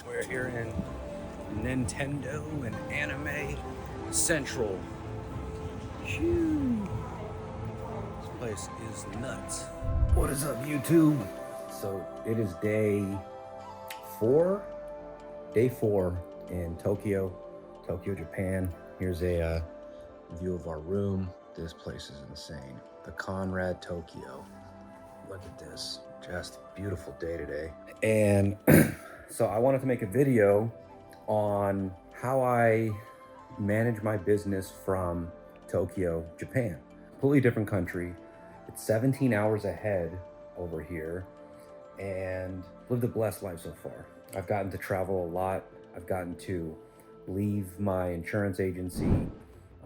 We're here in Nintendo and Anime Central. Shoo. This place is nuts. What is up, YouTube? So it is day four in Tokyo, Japan. Here's a view of our room. This place is insane. The Conrad Tokyo. Look at this, just a beautiful day today. And so I wanted to make a video on how I manage my business from Tokyo, Japan. Completely different country. It's 17 hours ahead over here and lived a blessed life so far. I've gotten to travel a lot. I've gotten to leave my insurance agency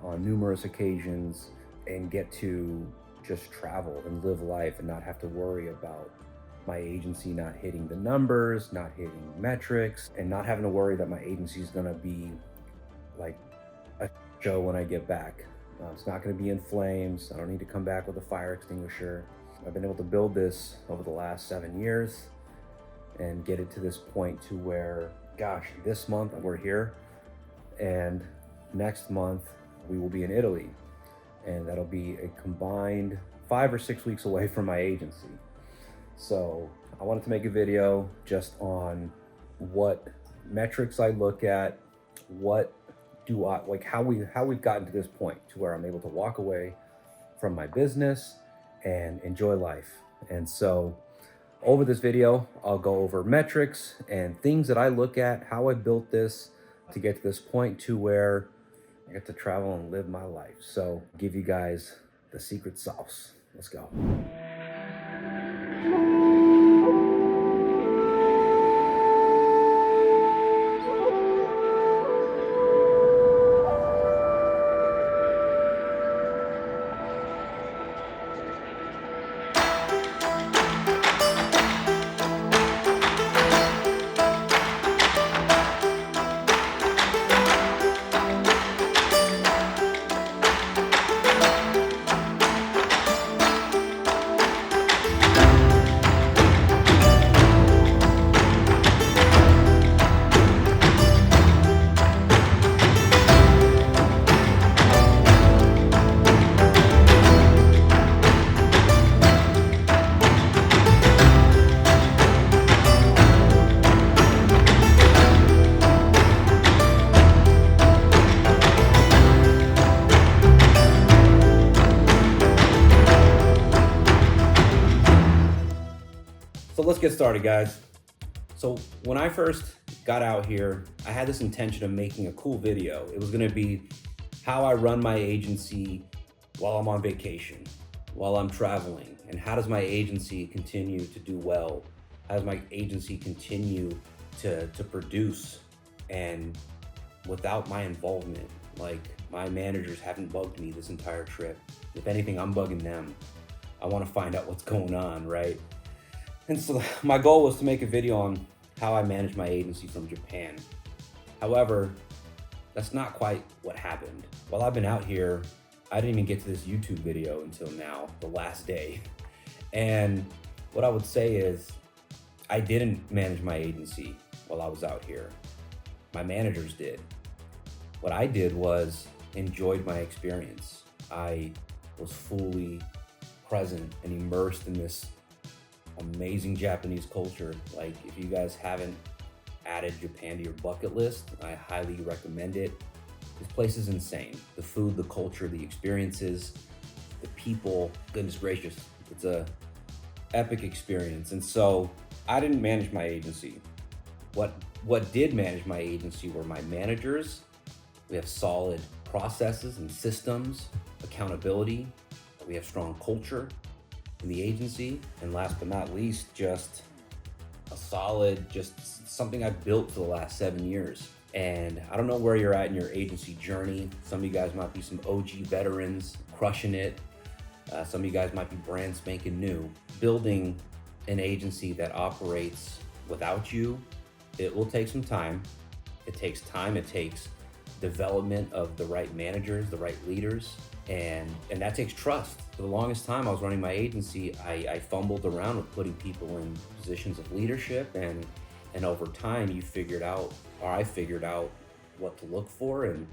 on numerous occasions and get to just travel and live life and not have to worry about my agency not hitting the numbers, not hitting metrics, and not having to worry that my agency is gonna be like a show when I get back. It's not gonna be in flames. I don't need to come back with a fire extinguisher. I've been able to build this over the last 7 years and get it to this point to where, gosh, this month we're here and next month we will be in Italy. And that'll be a combined 5 or 6 weeks away from my agency. So I wanted to make a video just on what metrics I look at, what do I like, how we've gotten to this point to where I'm able to walk away from my business and enjoy life. And so over this video, I'll go over metrics and things that I look at, how I built this to get to this point to where I get to travel and live my life. So give you guys the secret sauce. Let's go. So let's get started, guys. So when I first got out here, I had this intention of making a cool video. It was gonna be how I run my agency while I'm on vacation, while I'm traveling, and how does my agency continue to do well? How does my agency continue to produce and without my involvement? Like, my managers haven't bugged me this entire trip. If anything, I'm bugging them. I wanna find out what's going on, right? And so my goal was to make a video on how I manage my agency from Japan. However, that's not quite what happened. While I've been out here, I didn't even get to this YouTube video until now, the last day. And what I would say is, I didn't manage my agency while I was out here. My managers did. What I did was enjoyed my experience. I was fully present and immersed in this amazing Japanese culture. Like, if you guys haven't added Japan to your bucket list, I highly recommend it. This place is insane. The food, the culture, the experiences, the people, goodness gracious, it's a epic experience. And so I didn't manage my agency. What did manage my agency were my managers. We have solid processes and systems, accountability. We have strong culture in the agency, and last but not least, just a solid, just something I've built for the last 7 years. And I don't know where you're at in your agency journey. Some of you guys might be some OG veterans crushing it. Some of you guys might be brand spanking new. Building an agency that operates without you, it will take some time. It takes time, it takes development of the right managers, the right leaders, and that takes trust. For the longest time I was running my agency, I fumbled around with putting people in positions of leadership, and And over time I figured out what to look for and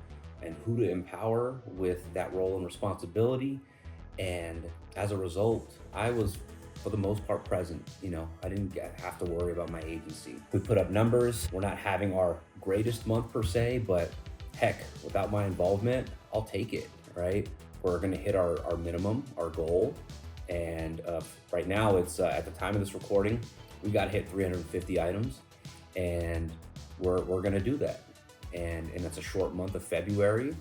who to empower with that role and responsibility. And as a result, I was for the most part present. I didn't have to worry about my agency. We put up numbers. We're not having our greatest month per se, but heck, without my involvement, I'll take it, right? We're gonna hit our minimum, our goal. And right now it's at the time of this recording, we got to hit 350 items, and we're gonna do that. And it's a short month of February.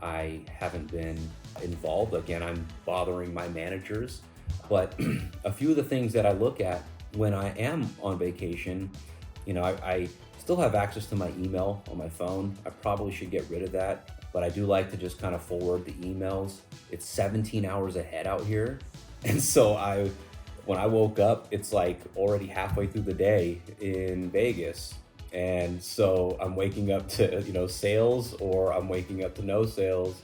I haven't been involved. Again, I'm bothering my managers. But a few of the things that I look at when I am on vacation, I still have access to my email on my phone. I probably should get rid of that, but I do like to just kind of forward the emails. It's 17 hours ahead out here. And so when I woke up, it's like already halfway through the day in Vegas. And so I'm waking up to, sales, or I'm waking up to no sales.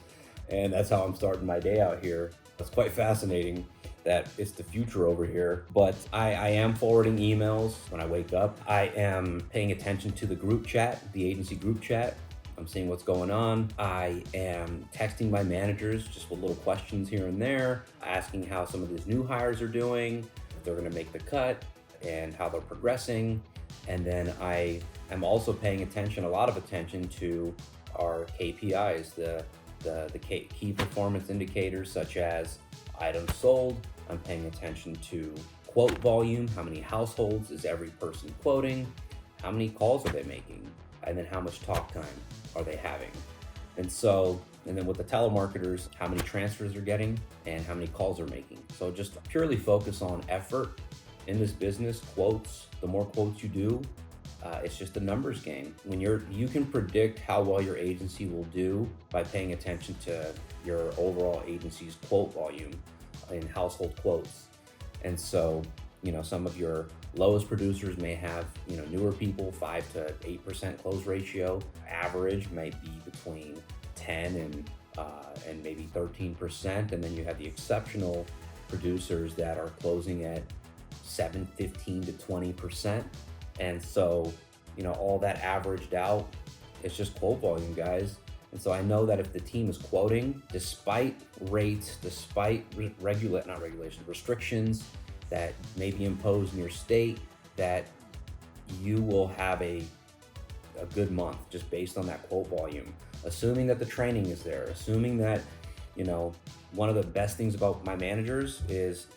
And that's how I'm starting my day out here. It's quite fascinating that it's the future over here. But I am forwarding emails when I wake up. I am paying attention to the group chat, the agency group chat. I'm seeing what's going on. I am texting my managers just with little questions here and there, asking how some of these new hires are doing, if they're gonna make the cut, and how they're progressing. And then I am also paying attention, a lot of attention, to our KPIs, the key performance indicators, such as items sold. I'm paying attention to quote volume. How many households is every person quoting? How many calls are they making? And then how much talk time are they having? And then with the telemarketers, how many transfers they're getting and how many calls they're making. So just purely focus on effort in this business. Quotes, the more quotes you do, it's just a numbers game. When you can predict how well your agency will do by paying attention to your overall agency's quote volume in household quotes. And so, some of your lowest producers may have, newer people, 5 to 8% close ratio. Average might be between 10 and maybe 13%. And then you have the exceptional producers that are closing at 7, 15 to 20%. And so, all that averaged out, it's just quote volume, guys. And so I know that if the team is quoting, despite rates, despite restrictions that may be imposed in your state, that you will have a good month just based on that quote volume. Assuming that the training is there, assuming that, one of the best things about my managers is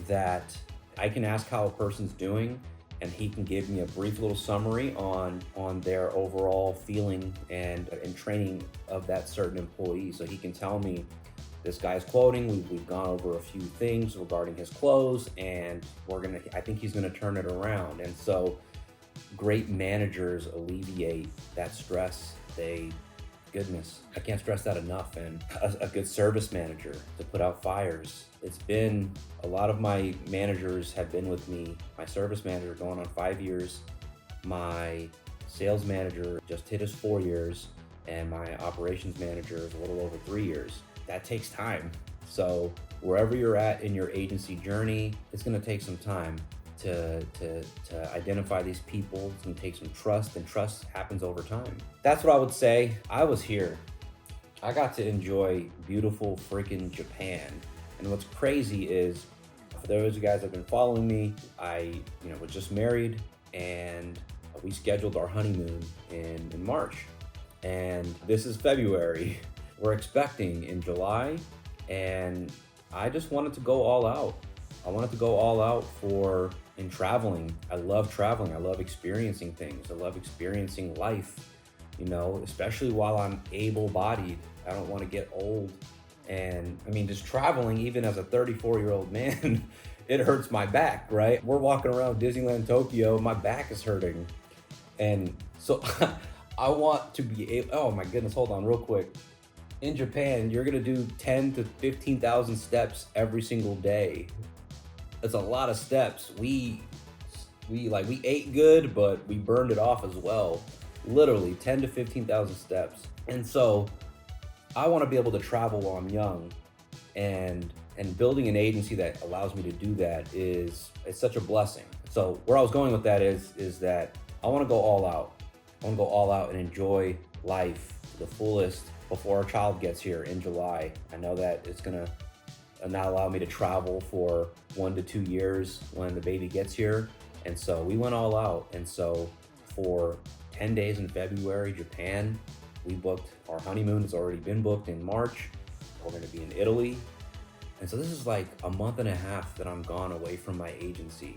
that I can ask how a person's doing, and he can give me a brief little summary on their overall feeling and training of that certain employee. So he can tell me, this guy's quoting, we've gone over a few things regarding his close, and I think he's gonna turn it around. And so great managers alleviate that stress. Goodness, I can't stress that enough. And a good service manager to put out fires. It's been, a lot of my managers have been with me. My service manager going on 5 years. My sales manager just hit his 4 years, and my operations manager is a little over 3 years. That takes time. So wherever you're at in your agency journey, it's gonna take some time to identify these people. It's gonna take some trust, and trust happens over time. That's what I would say. I was here. I got to enjoy beautiful freaking Japan. And what's crazy is, for those of you guys that have been following me, I was just married, and we scheduled our honeymoon in March. And this is February. We're expecting in July, and I just wanted to go all out. I wanted to go all out in traveling. I love traveling. I love experiencing things. I love experiencing life, especially while I'm able-bodied. I don't want to get old. And just traveling, even as a 34-year-old man, it hurts my back, right? We're walking around Disneyland, Tokyo, my back is hurting. And so I want to be able, oh my goodness, hold on real quick. In Japan, you're gonna do 10 to 15,000 steps every single day. That's a lot of steps. We ate good, but we burned it off as well. Literally 10 to 15,000 steps. And so I want to be able to travel while I'm young, and building an agency that allows me to do that it's such a blessing. So where I was going with that is that I want to go all out. I want to go all out and enjoy life to the fullest before our child gets here in July. I know that it's going to not allow me to travel for 1 to 2 years when the baby gets here. And so we went all out. And so for 10 days in February, Japan, we booked our honeymoon. It's already been booked in March. We're going to be in Italy. And so this is like a month and a half that I'm gone away from my agency.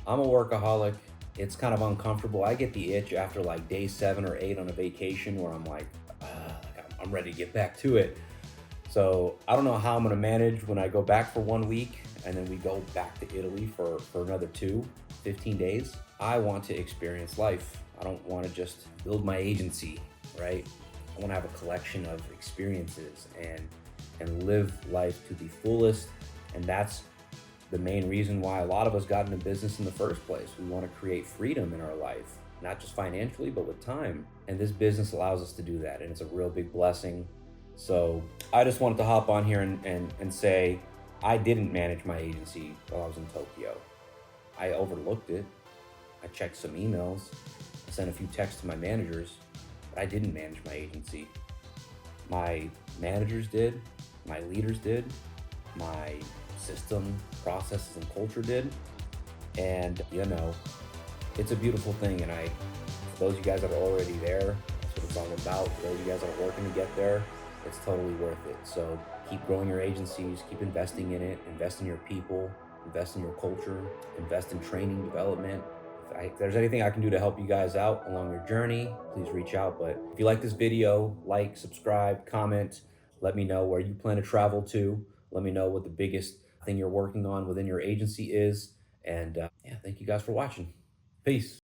I'm a workaholic. It's kind of uncomfortable. I get the itch after like day 7 or 8 on a vacation where I'm like, I'm ready to get back to it. So I don't know how I'm gonna manage when I go back for 1 week and then we go back to Italy for another 15 days. I want to experience life. I don't want to just build my agency, right? I want to have a collection of experiences and live life to the fullest. And that's the main reason why a lot of us got into business in the first place. We want to create freedom in our life, not just financially, but with time. And this business allows us to do that. And it's a real big blessing. So I just wanted to hop on here and say, I didn't manage my agency while I was in Tokyo. I overlooked it. I checked some emails, I sent a few texts to my managers, but I didn't manage my agency. My managers did, my leaders did, my system, processes, and culture did. And it's a beautiful thing. And for those of you guys that are already there, that's what it's all about. For those of you guys that are working to get there, it's totally worth it. So keep growing your agencies, keep investing in it, invest in your people, invest in your culture, invest in training, development. If there's anything I can do to help you guys out along your journey, please reach out. But if you like this video, like, subscribe, comment, let me know where you plan to travel to. Let me know what the biggest thing you're working on within your agency is. And yeah, thank you guys for watching. Peace.